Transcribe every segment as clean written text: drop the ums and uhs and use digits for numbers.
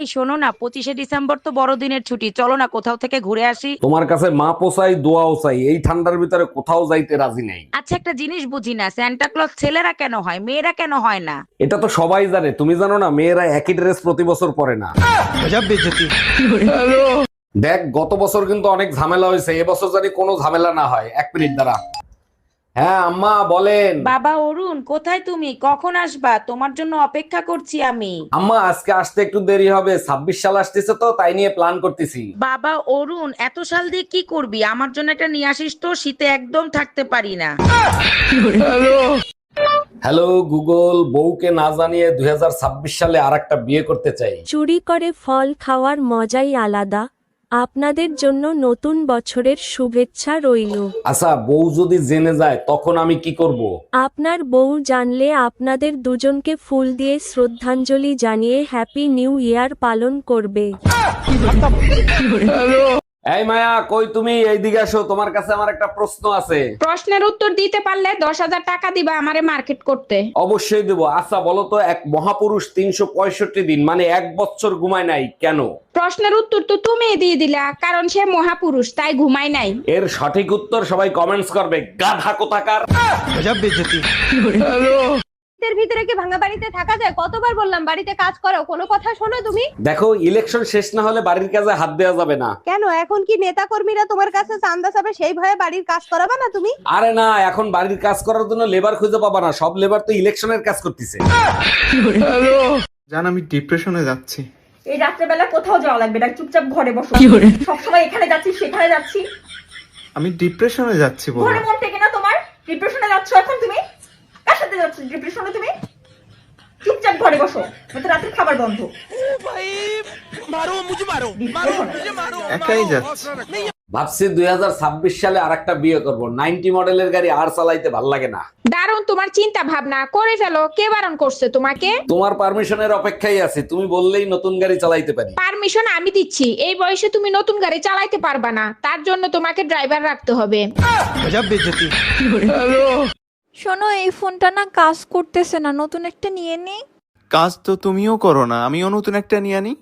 এই শোনো না, 25শে ডিসেম্বর তো বড়দিনের ছুটি, চলো না কোথাও থেকে ঘুরে আসি। তোমার কাছে মা পোসাই দোয়াও চাই, এই ঠান্ডার ভিতরে কোথাও যাইতে রাজি নেই। আচ্ছা, একটা জিনিস বুঝি না, সান্টা ক্লজ ছেলেরা কেন হয়, মেয়েরা কেন হয় না? এটা তো সবাই জানে, তুমি জানো না? মেয়েরা একই ড্রেস প্রতি বছর পরে না। দেখ, গত বছর কিন্তু অনেক ঝামেলা হয়েছে, এবছর জানি কোনো ঝামেলা না হয়। 1 মিনিট দাঁড়া। হ্যাঁ আম্মা বলেন। বাবা অরুণ, কোথায় তুমি? কখন আসবা? তোমার জন্য অপেক্ষা করছি আমি। আম্মা আজকে আসতে একটু দেরি হবে, 26 সাল আসতেছে তো, তাই নিয়ে প্ল্যান করতেছি। বাবা অরুণ, এত সাল দিয়ে কি করবি? আমার জন্য একটা নিয়ে আসিস তো, শীতে একদম থাকতে পারি না। হ্যালো গুগল, বউকে না জানিয়ে 2026 সালে আরেকটা বিয়ে করতে চাই। চুরি করে ফল খাওয়ার মজাই আলাদা। আপনাদের জন্য নতুন বছরের শুভেচ্ছা রইল। আচ্ছা, বউ যদি জেনে যায় তখন আমি কি করব? আপনার বউ জানলে আপনাদের দুজনকে ফুল দিয়ে শ্রদ্ধাঞ্জলি জানিয়ে হ্যাপি নিউ ইয়ার পালন করবে। এই মায়া, কই তুমি? এইদিকে আসো, তোমার কাছে আমার একটা প্রশ্ন আছে। প্রশ্নের উত্তর দিতে পারলে 10,000 টাকা দিবা আমারে মার্কেট করতে। অবশ্যই দেবো। আচ্ছা বলো তো, এক মহাপুরুষ 365 দিন মানে 1 বছর ঘুমায় নাই কেন? প্রশ্নের উত্তর তো তুমি দিয়ে দিলা, কারণ সে মহাপুরুষ, তাই ঘুমায় নাই। এর সঠিক উত্তর সবাই কমেন্টস করবে, গাধা কোথাকার। এর ভিতরে কি ভাঙা বাড়িতে থাকা যায়? কতবার বললাম বাড়িতে কাজ করো, কোনো কথা শোনো তুমি? দেখো, ইলেকশন শেষ না হলে বাড়ির কাজে হাত দেওয়া যাবে না। কেন, এখন কি নেতা কর্মীরা তোমার কাছে চান্দা চাবে, সেই ভয়ে বাড়ির কাজ করাবে না তুমি? আরে না, এখন বাড়ির কাজ করার জন্য লেবার খুঁজে পাবা না, সব লেবার তো ইলেকশনের কাজ করতেছে। জান, আমি ডিপ্রেশনে যাচ্ছি। এই রাত্রেবেলা কোথাও যাওয়া লাগবে না, চুপচাপ ঘরে বসো। সবসময় এখানে যাচ্ছি সেখানে যাচ্ছি। আমি ডিপ্রেশনে যাচ্ছি বলো। ঘরে মন থেকে না তোমার? ডিপ্রেশনে যাচ্ছ এখন তুমি? কার সাথে যাচ্ছ ডিপ্রেশনে তুমি? চুপচাপ ঘরে বসো, নয়তো রাতের খাবার বন্ধ। একাই যাচ্ছি। ভাবছি 2026 সালে আরেকটা বিয়ে করব। 90 মডেলের গাড়ি আর চালাইতে ভাল লাগে না। দারুণ তোমার চিন্তা ভাবনা, করে ফেলো। কে বারণ করছে তোমাকে? তোমার পারমিশনের অপেক্ষায় আছি, তুমি বললেই নতুন গাড়ি চালাইতে পারি। পারমিশন আমি দিচ্ছি। এই বয়সে তুমি নতুন গাড়ি চালাইতে পারবা না, তার জন্য তোমাকে ড্রাইভার রাখতে হবে। শোনো, এই ফোনটা না কাজ করতেছে না, নতুন একটা নিয়ে নি। কাজ তো তুমিও করো না, আমিও নতুন একটা নিয়ে আনি।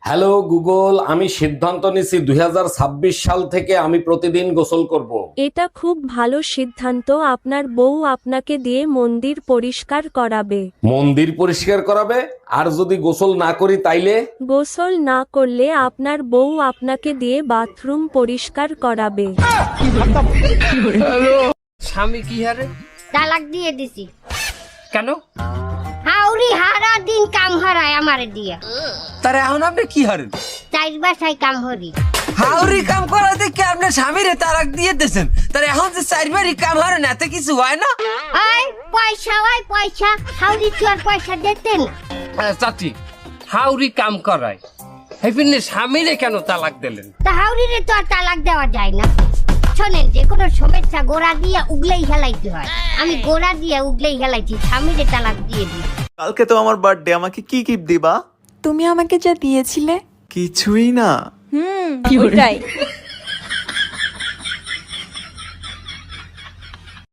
হ্যালো গুগল, আমি সিদ্ধান্ত নিছি 2026 সাল থেকে আমি প্রতিদিন গোসল করব। এটা খুব ভালো সিদ্ধান্ত। আপনার বউ আপনাকে দিয়ে মন্দির পরিষ্কার করাবে। মন্দির পরিষ্কার করাবে? আর যদি গোসল না করি তাইলে? গোসল না করলে আপনার বউ আপনাকে দিয়ে বাথরুম পরিষ্কার করাবে। স্বামী কি হারে? তালাক দিয়ে দিছি। কেন? হাউরি হারা দিন কাম হারায় আমারে দিয়া। তারে এখন আপনি কি হারেন? 4 বাসায় কাম হরি। হাউরি কাম করা দেখে আপনার স্বামীরে তালাক দিয়ে দিয়েছেন, তার এখন যে 4 বারই কাম হারেন এতে কিছু হয় না? আয় পয়সা, ওই পয়সা হাউরি তো আর পয়সা দিতেন। চাচি, হাউরি কাম করায় হেপিনে স্বামীরে কেন তালাক দিলেন? তা হাউরিরে তো আর তালাক দেওয়া যায় না। শোনেন, যে কোনো সমস্যা গোড়া দিয়ে উগলেই হেলাইতে হয়। আমি গোড়া দিয়ে উগলেই হেলাইছি, স্বামীরে তালাক দিয়ে দিই। কালকে তো আমার বার্থডে, আমাকে কি গিফট দিবা? তুমি আমাকে যা দিয়েছিলে। কিছুই না। ওটাই।